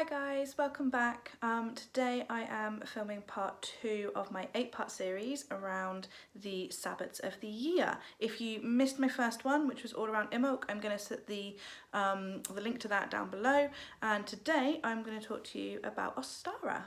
Hi guys, welcome back. Today I am filming part 2 of my 8-part series around the Sabbats of the year. If you missed my first one, which was all around Imbolc, I'm going to set the link to that down below. And today I'm going to talk to you about Ostara.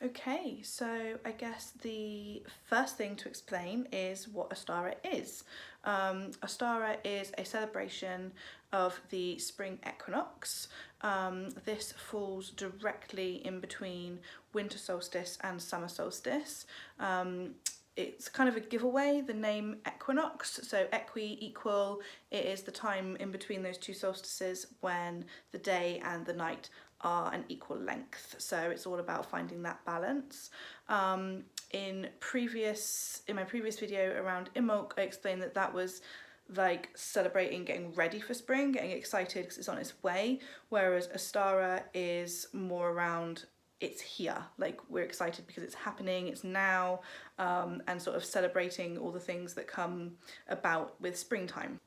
Okay, so I guess the first thing to explain is what Ostara is. Ostara is a celebration of the spring equinox. This falls directly in between winter solstice and summer solstice. It's kind of a giveaway, the name equinox, so equi, equal. It is the time in between those two solstices when the day and the night are an equal length, so it's all about finding that balance. In my previous video around Imbolc, I explained that that was like celebrating getting ready for spring, getting excited because it's on its way, whereas Ostara is more around it's here, like we're excited because it's happening, it's now, and sort of celebrating all the things that come about with springtime.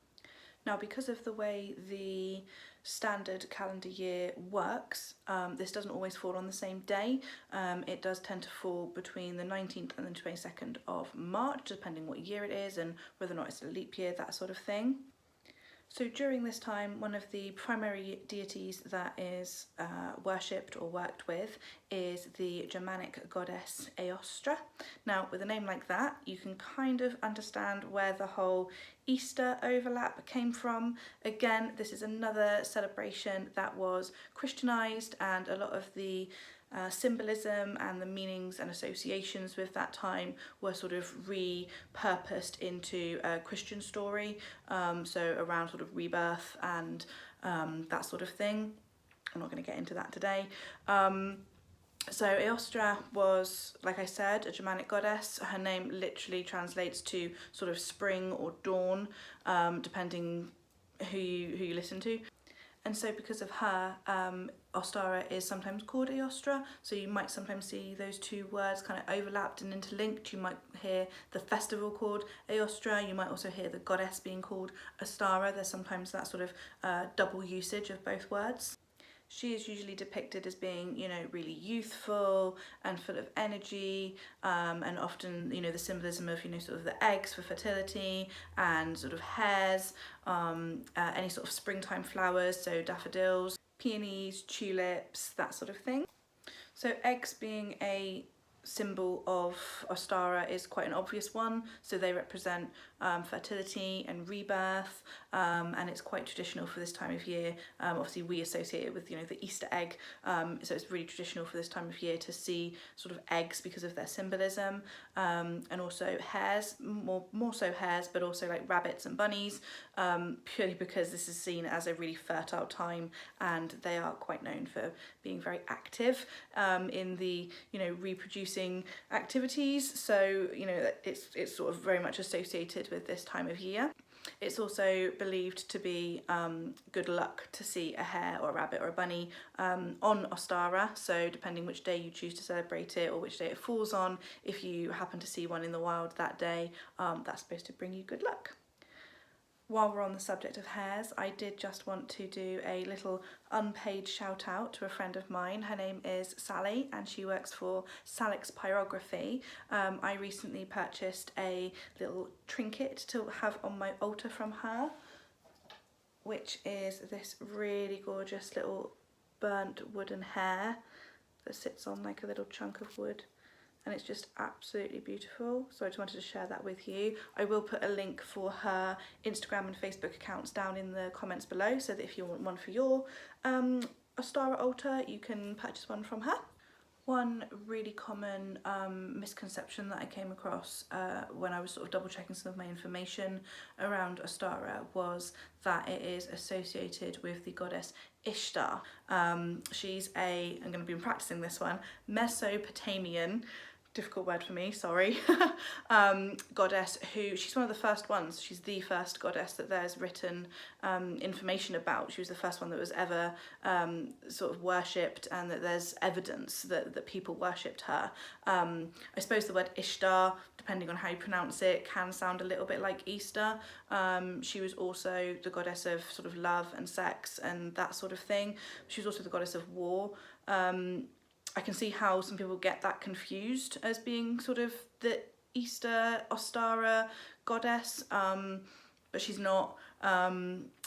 Now, because of the way the standard calendar year works, this doesn't always fall on the same day. It does tend to fall between the 19th and the 22nd of March, depending what year it is and whether or not it's a leap year, that sort of thing. So during this time, one of the primary deities that is worshipped or worked with is the Germanic goddess Ēostre. Now, with a name like that, you can kind of understand where the whole Easter overlap came from. Again, this is another celebration that was Christianized, and a lot of the symbolism and the meanings and associations with that time were sort of repurposed into a Christian story, so around sort of rebirth and that sort of thing. I'm not going to get into that today. So Ēostre was, like I said, a Germanic goddess. Her name literally translates to sort of spring or dawn, depending who you listen to. And so because of her, Ostara is sometimes called Ēostre, so you might sometimes see those two words kind of overlapped and interlinked. You might hear the festival called Ēostre, you might also hear the goddess being called Ostara. There's sometimes that sort of double usage of both words. She is usually depicted as being, you know, really youthful and full of energy, and often, you know, the symbolism of, you know, sort of the eggs for fertility and sort of hares, any sort of springtime flowers, so daffodils, peonies, tulips, that sort of thing. So eggs being a symbol of Ostara is quite an obvious one, so they represent fertility and rebirth, and it's quite traditional for this time of year. Obviously we associate it with, you know, the Easter egg, so it's really traditional for this time of year to see sort of eggs because of their symbolism, and also hares, more so hares, but also like rabbits and bunnies, purely because this is seen as a really fertile time, and they are quite known for being very active in the, you know, reproducing activities, so, you know, it's sort of very much associated with this time of year. It's also believed to be good luck to see a hare or a rabbit or a bunny on Ostara, so depending which day you choose to celebrate it or which day it falls on, if you happen to see one in the wild that day, that's supposed to bring you good luck. While we're on the subject of hares, I did just want to do a little unpaid shout out to a friend of mine. Her name is Sally and she works for Salix Pyrography. I recently purchased a little trinket to have on my altar from her, which is this really gorgeous little burnt wooden hare that sits on like a little chunk of wood. And it's just absolutely beautiful, so I just wanted to share that with you. I will put a link for her Instagram and Facebook accounts down in the comments below, so that if you want one for your Ostara altar, you can purchase one from her. One really common misconception that I came across when I was sort of double checking some of my information around Ostara was that it is associated with the goddess Ishtar. She's I'm going to be practicing this one, Mesopotamian difficult word for me, sorry, goddess who, she's one of the first ones, she's the first goddess that there's written information about. She was the first one that was ever sort of worshipped, and that there's evidence that people worshipped her. I suppose the word Ishtar, depending on how you pronounce it, can sound a little bit like Easter. She was also the goddess of sort of love and sex and that sort of thing. She was also the goddess of war. I can see how some people get that confused as being sort of the Easter, Ostara goddess, but she's not.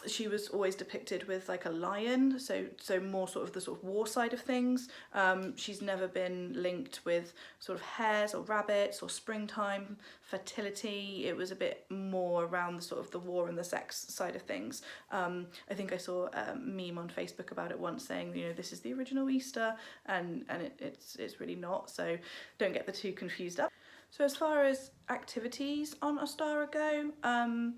She was always depicted with like a lion, so more sort of the sort of war side of things. She's never been linked with sort of hares or rabbits or springtime, fertility. It was a bit more around the sort of the war and the sex side of things. I think I saw a meme on Facebook about it once saying, you know, this is the original Easter, and it's really not, so don't get the two confused up. So as far as activities on Ostara go,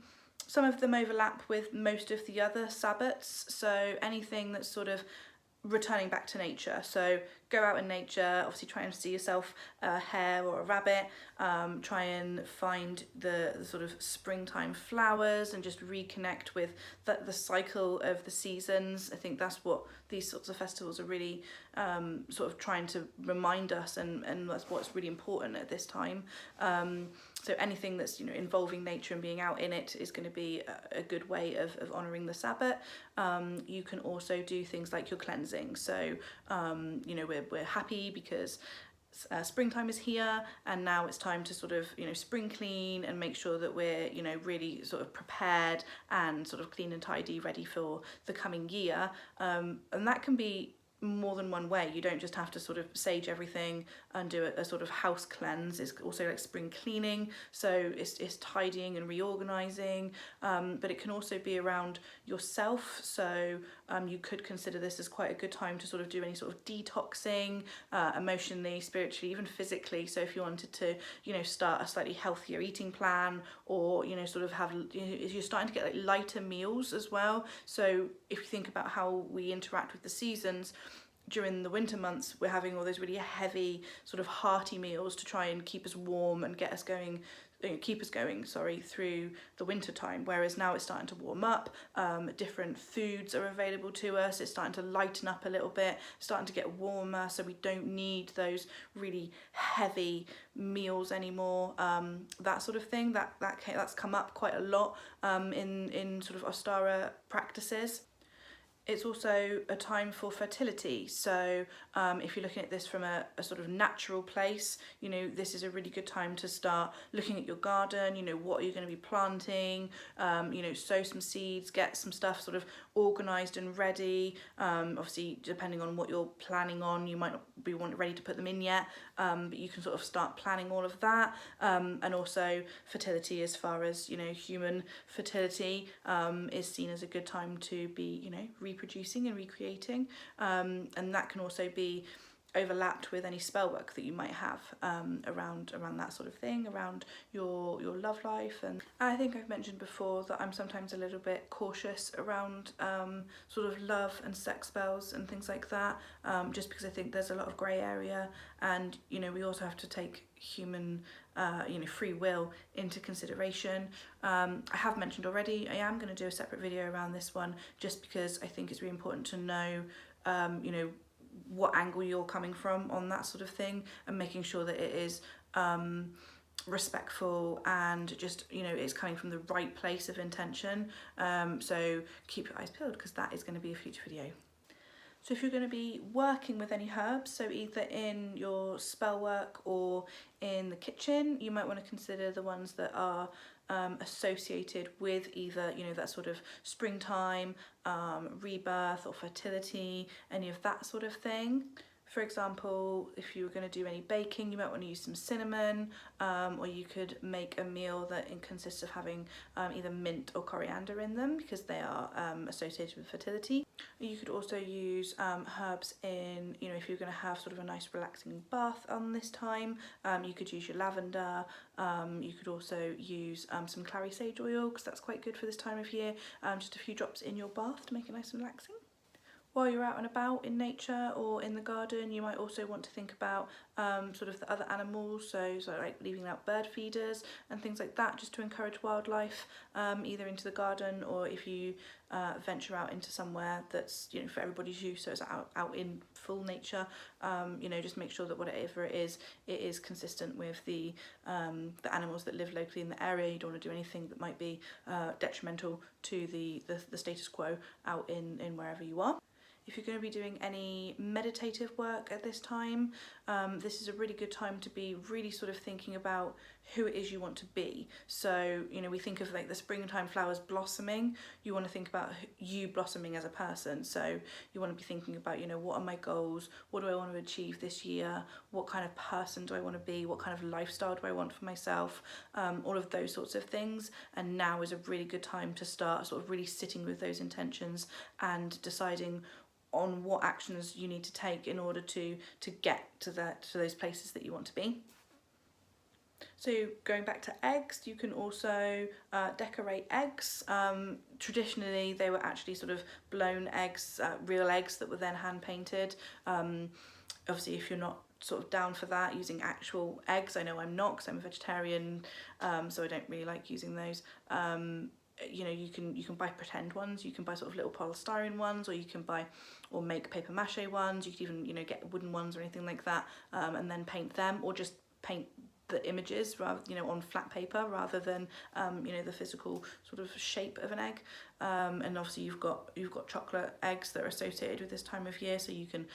some of them overlap with most of the other Sabbats, so anything that's sort of returning back to nature. So go out in nature, obviously try and see yourself a hare or a rabbit, try and find the sort of springtime flowers and just reconnect with the cycle of the seasons. I think that's what these sorts of festivals are really sort of trying to remind us, and that's what's really important at this time. So anything that's, you know, involving nature and being out in it is going to be a good way of honouring the Sabbat. You can also do things like your cleansing. So, you know, we're happy because springtime is here, and now it's time to sort of, you know, spring clean and make sure that we're, you know, really sort of prepared and sort of clean and tidy, ready for the coming year. And that can be more than one way. You don't just have to sort of sage everything and do a sort of house cleanse. It's also like spring cleaning, so it's tidying and reorganizing, but it can also be around yourself. So you could consider this as quite a good time to sort of do any sort of detoxing, emotionally, spiritually, even physically. So if you wanted to, you know, start a slightly healthier eating plan, or, you know, sort of have, you know, you're starting to get like lighter meals as well. So if you think about how we interact with the seasons, during the winter months we're having all those really heavy sort of hearty meals to try and keep us warm and get us going, through the winter time, whereas now it's starting to warm up. Different foods are available to us, it's starting to lighten up a little bit, starting to get warmer, so we don't need those really heavy meals anymore. That sort of thing, that's come up quite a lot in sort of Ostara practices. It's also a time for fertility, so if you're looking at this from a sort of natural place, you know, this is a really good time to start looking at your garden. You know, what are you going to be planting, you know, sow some seeds, get some stuff sort of organised and ready. Obviously, depending on what you're planning on, you might not be ready to put them in yet, but you can sort of start planning all of that. And also fertility, as far as, you know, human fertility, is seen as a good time to be, you know, reproducing and recreating, and that can also be overlapped with any spell work that you might have around that sort of thing, around your love life. And I think I've mentioned before that I'm sometimes a little bit cautious around sort of love and sex spells and things like that, just because I think there's a lot of grey area, and, you know, we also have to take human you know, free will into consideration. I have mentioned already, I am going to do a separate video around this one, just because I think it's really important to know you know, what angle you're coming from on that sort of thing, and making sure that it is respectful and just, you know, it's coming from the right place of intention. So keep your eyes peeled, because that is going to be a future video. So if you're going to be working with any herbs, so either in your spell work or in the kitchen, you might want to consider the ones that are associated with either, you know, that sort of springtime, rebirth or fertility, any of that sort of thing. For example, if you were going to do any baking, you might want to use some cinnamon, or you could make a meal that consists of having either mint or coriander in them, because they are associated with fertility. You could also use herbs in, you know, if you're going to have sort of a nice relaxing bath on this time, you could use your lavender. You could also use some clary sage oil, because that's quite good for this time of year, just a few drops in your bath to make it nice and relaxing. While you're out and about in nature or in the garden, you might also want to think about sort of the other animals, so like leaving out bird feeders and things like that, just to encourage wildlife either into the garden, or if you venture out into somewhere that's, you know, for everybody's use, so it's out in full nature, you know, just make sure that whatever it is consistent with the animals that live locally in the area. You don't want to do anything that might be detrimental to the status quo out in wherever you are. If you're going to be doing any meditative work at this time, this is a really good time to be really sort of thinking about who it is you want to be. So, you know, we think of like the springtime flowers blossoming. You want to think about you blossoming as a person. So you want to be thinking about, you know, what are my goals? What do I want to achieve this year? What kind of person do I want to be? What kind of lifestyle do I want for myself? All of those sorts of things. And now is a really good time to start sort of really sitting with those intentions and deciding on what actions you need to take in order to get to those places that you want to be. So going back to eggs, you can also decorate eggs. Traditionally, they were actually sort of blown eggs, real eggs that were then hand painted. Obviously, if you're not sort of down for that, using actual eggs, I know I'm not because I'm a vegetarian, so I don't really like using those. You know, you can buy pretend ones, you can buy sort of little polystyrene ones, or you can buy or make paper mache ones. You could even, you know, get wooden ones or anything like that, and then paint them, or just paint the images rather, you know, on flat paper rather than you know, the physical sort of shape of an egg. And obviously you've got chocolate eggs that are associated with this time of year, so you can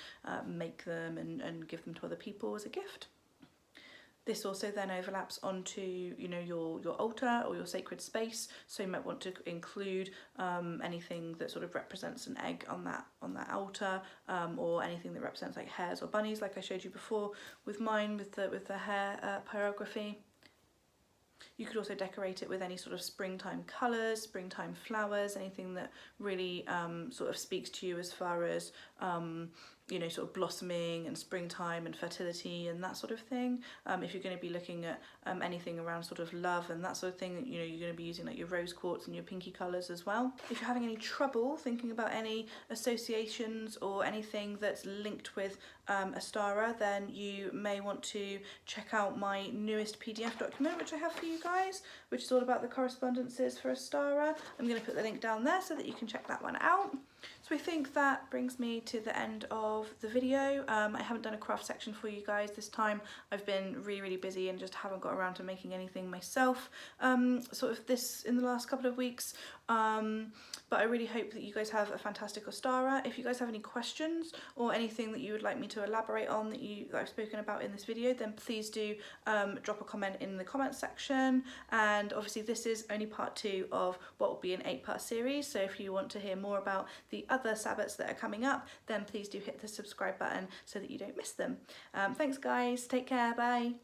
make them and give them to other people as a gift. This also then overlaps onto, you know, your altar or your sacred space, so you might want to include anything that sort of represents an egg on that altar, or anything that represents like hares or bunnies, like I showed you before with mine with the hare pyrography. You could also decorate it with any sort of springtime colours, springtime flowers, anything that really sort of speaks to you as far as you know, sort of blossoming and springtime and fertility and that sort of thing. If you're going to be looking at anything around sort of love and that sort of thing, you know, you're going to be using like your rose quartz and your pinky colours as well. If you're having any trouble thinking about any associations or anything that's linked with Ostara, then you may want to check out my newest PDF document, which I have for you guys, which is all about the correspondences for Ostara. I'm going to put the link down there so that you can check that one out. So I think that brings me to the end of the video. I haven't done a craft section for you guys this time. I've been really busy and just haven't got around to making anything myself sort of this in the last couple of weeks. But I really hope that you guys have a fantastic Ostara. If you guys have any questions or anything that you would like me to elaborate on that I've spoken about in this video, then please do drop a comment in the comments section. And obviously this is only part 2 of what will be an 8-part series, so if you want to hear more about the other Sabbats that are coming up, then please do hit the subscribe button so that you don't miss them. Thanks guys, take care, bye.